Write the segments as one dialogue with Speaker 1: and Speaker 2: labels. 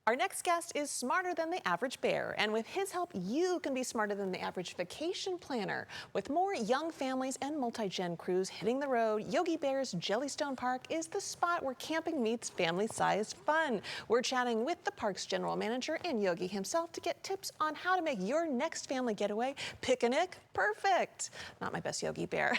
Speaker 1: Our next guest is smarter than the average bear, and with his help, you can be smarter than the average vacation planner. With more young families and multi-gen crews hitting the road, Yogi Bear's Jellystone Park is the spot where camping meets family-sized fun. We're chatting with the park's general manager and Yogi himself to get tips on how to make your next family getaway picnic perfect. Not my best Yogi Bear.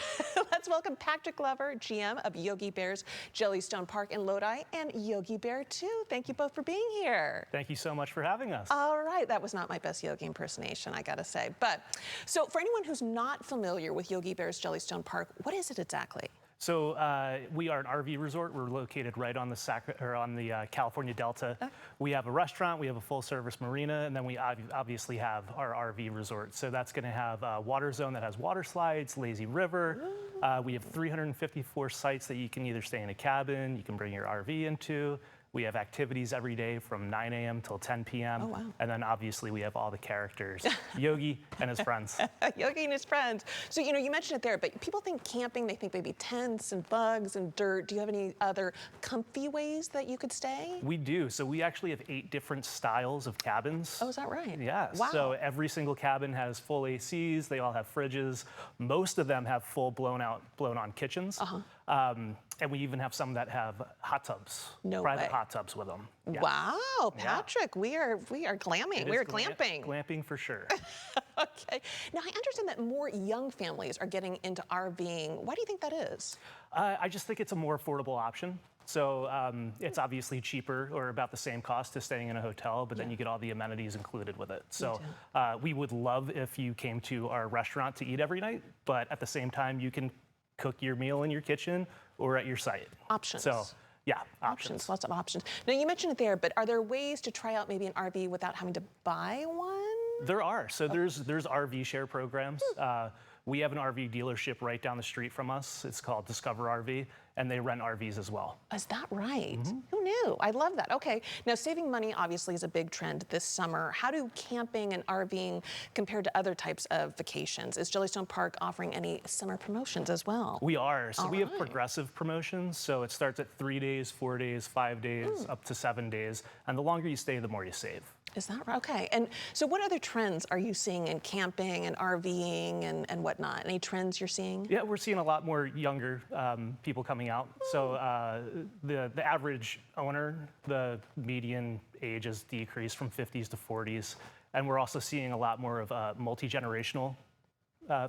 Speaker 1: Let's welcome Patrick Glover, GM of Yogi Bear's Jellystone Park in Lodi, and Yogi Bear too. Thank you both for being here.
Speaker 2: Thank you so much for having us.
Speaker 1: All right, that was not my best Yogi impersonation, I gotta say. But, so for anyone who's not familiar with Yogi Bear's Jellystone Park, what is it exactly?
Speaker 2: So we are an RV resort. We're located right on the California Delta. Okay. We have a restaurant, we have a full-service marina, and then we obviously have our RV resort. So that's going to have a water zone that has water slides, lazy river. We have 354 sites that you can either stay in a cabin, you can bring your RV into. We have activities every day from 9 a.m. till 10 p.m.
Speaker 1: Oh, wow.
Speaker 2: And then obviously we have all the characters, Yogi and his friends.
Speaker 1: Yogi and his friends. So, you know, you mentioned it there, but people think camping, they think maybe tents and bugs and dirt. Do you have any other comfy ways that you could stay?
Speaker 2: We do. So we actually have 8 different styles of cabins.
Speaker 1: Oh, is that right?
Speaker 2: Yeah.
Speaker 1: Wow.
Speaker 2: So every single cabin has full ACs. They all have fridges. Most of them have full blown on kitchens. And we even have some that have hot tubs, private hot tubs with them. Yeah.
Speaker 1: Wow, Patrick, yeah. we are glamming. We're glamping.
Speaker 2: Glamping for sure.
Speaker 1: Okay. Now, I understand that more young families are getting into RVing. Why do you think that is?
Speaker 2: I just think it's a more affordable option. So it's obviously cheaper or about the same cost as staying in a hotel, but then you get all the amenities included with it. So we would love if you came to our restaurant to eat every night, but at the same time, you can cook your meal in your kitchen or at your site.
Speaker 1: Options.
Speaker 2: So, yeah, options.
Speaker 1: Lots of options. Now, you mentioned it there, but are there ways to try out maybe an RV without having to buy one?
Speaker 2: There are. So there's RV share programs. We have an RV dealership right down the street from us. It's called Discover RV, and they rent RVs as well.
Speaker 1: Is that right? Who knew? I love that. Okay. Now, saving money obviously is a big trend this summer. How do camping and RVing compare to other types of vacations? Is Jellystone Park offering any summer promotions as well?
Speaker 2: We are. So we have progressive promotions. So it starts at 3 days, 4 days, 5 days, up to 7 days. And the longer you stay, the more you save.
Speaker 1: Is that right? Okay. And so what other trends are you seeing in camping and RVing and whatnot? Any trends you're seeing?
Speaker 2: Yeah, we're seeing a lot more younger people coming out. So the average owner, the median age has decreased from 50s to 40s. And we're also seeing a lot more of multi-generational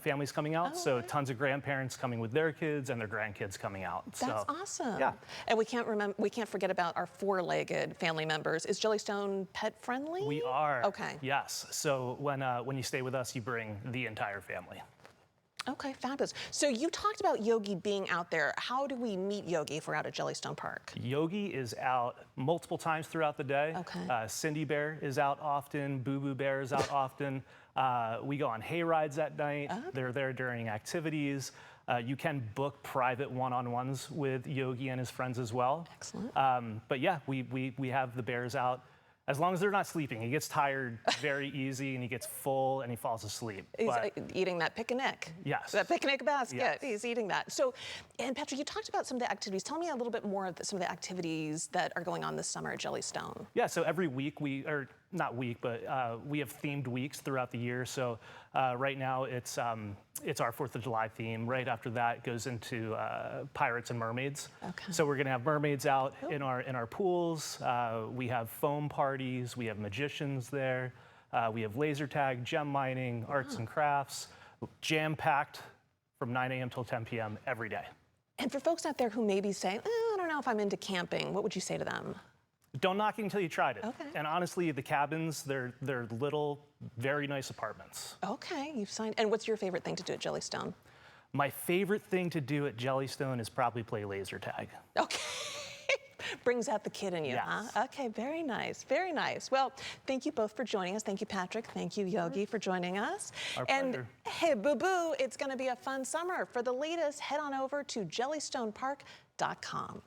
Speaker 2: families coming out. So tons of grandparents coming with their kids and their grandkids coming out.
Speaker 1: That's awesome.
Speaker 2: Yeah.
Speaker 1: And we can't forget about our 4-legged family members. Is Jellystone pet friendly?
Speaker 2: We are.
Speaker 1: Okay.
Speaker 2: Yes. So when you stay with us, you bring the entire family.
Speaker 1: Okay, fabulous. So you talked about Yogi being out there. How do we meet Yogi if we're out at Jellystone Park?
Speaker 2: Yogi is out multiple times throughout the day.
Speaker 1: Okay.
Speaker 2: Cindy Bear is out often. Boo Boo Bear is out often. We go on hay rides at night. They're there during activities. You can book private one-on-ones with Yogi and his friends as well.
Speaker 1: Excellent.
Speaker 2: But yeah, we have the bears out. As long as they're not sleeping. He gets tired very easy, and he gets full, and he falls asleep.
Speaker 1: He's eating that picnic.
Speaker 2: Yes.
Speaker 1: That picnic basket.
Speaker 2: Yes. He's
Speaker 1: eating that. So, and Patrick, you talked about some of the activities. Tell me a little bit more of some of the activities that are going on this summer at Jellystone.
Speaker 2: Yeah, so every week we have themed weeks throughout the year. So right now it's our 4th of July theme. Right after that it goes into pirates and mermaids.
Speaker 1: Okay.
Speaker 2: So we're gonna have mermaids out in our pools. We have foam parties. We have magicians there. We have laser tag, gem mining, arts and crafts, jam-packed from 9 a.m. till 10 p.m. every day.
Speaker 1: And for folks out there who may be saying, I don't know if I'm into camping, what would you say to them?
Speaker 2: Don't knock it until you tried it.
Speaker 1: Okay.
Speaker 2: And honestly, the cabins, they're little, very nice apartments.
Speaker 1: Okay, you've signed. And what's your favorite thing to do at Jellystone?
Speaker 2: My favorite thing to do at Jellystone is probably play laser tag.
Speaker 1: Okay. Brings out the kid in you,
Speaker 2: yes.
Speaker 1: huh? Okay, very nice, very nice. Well, thank you both for joining us. Thank you, Patrick. Thank you, Yogi, for joining us.
Speaker 2: Our
Speaker 1: and
Speaker 2: pleasure.
Speaker 1: Hey, boo-boo, it's gonna be a fun summer. For the latest, head on over to jellystonepark.com.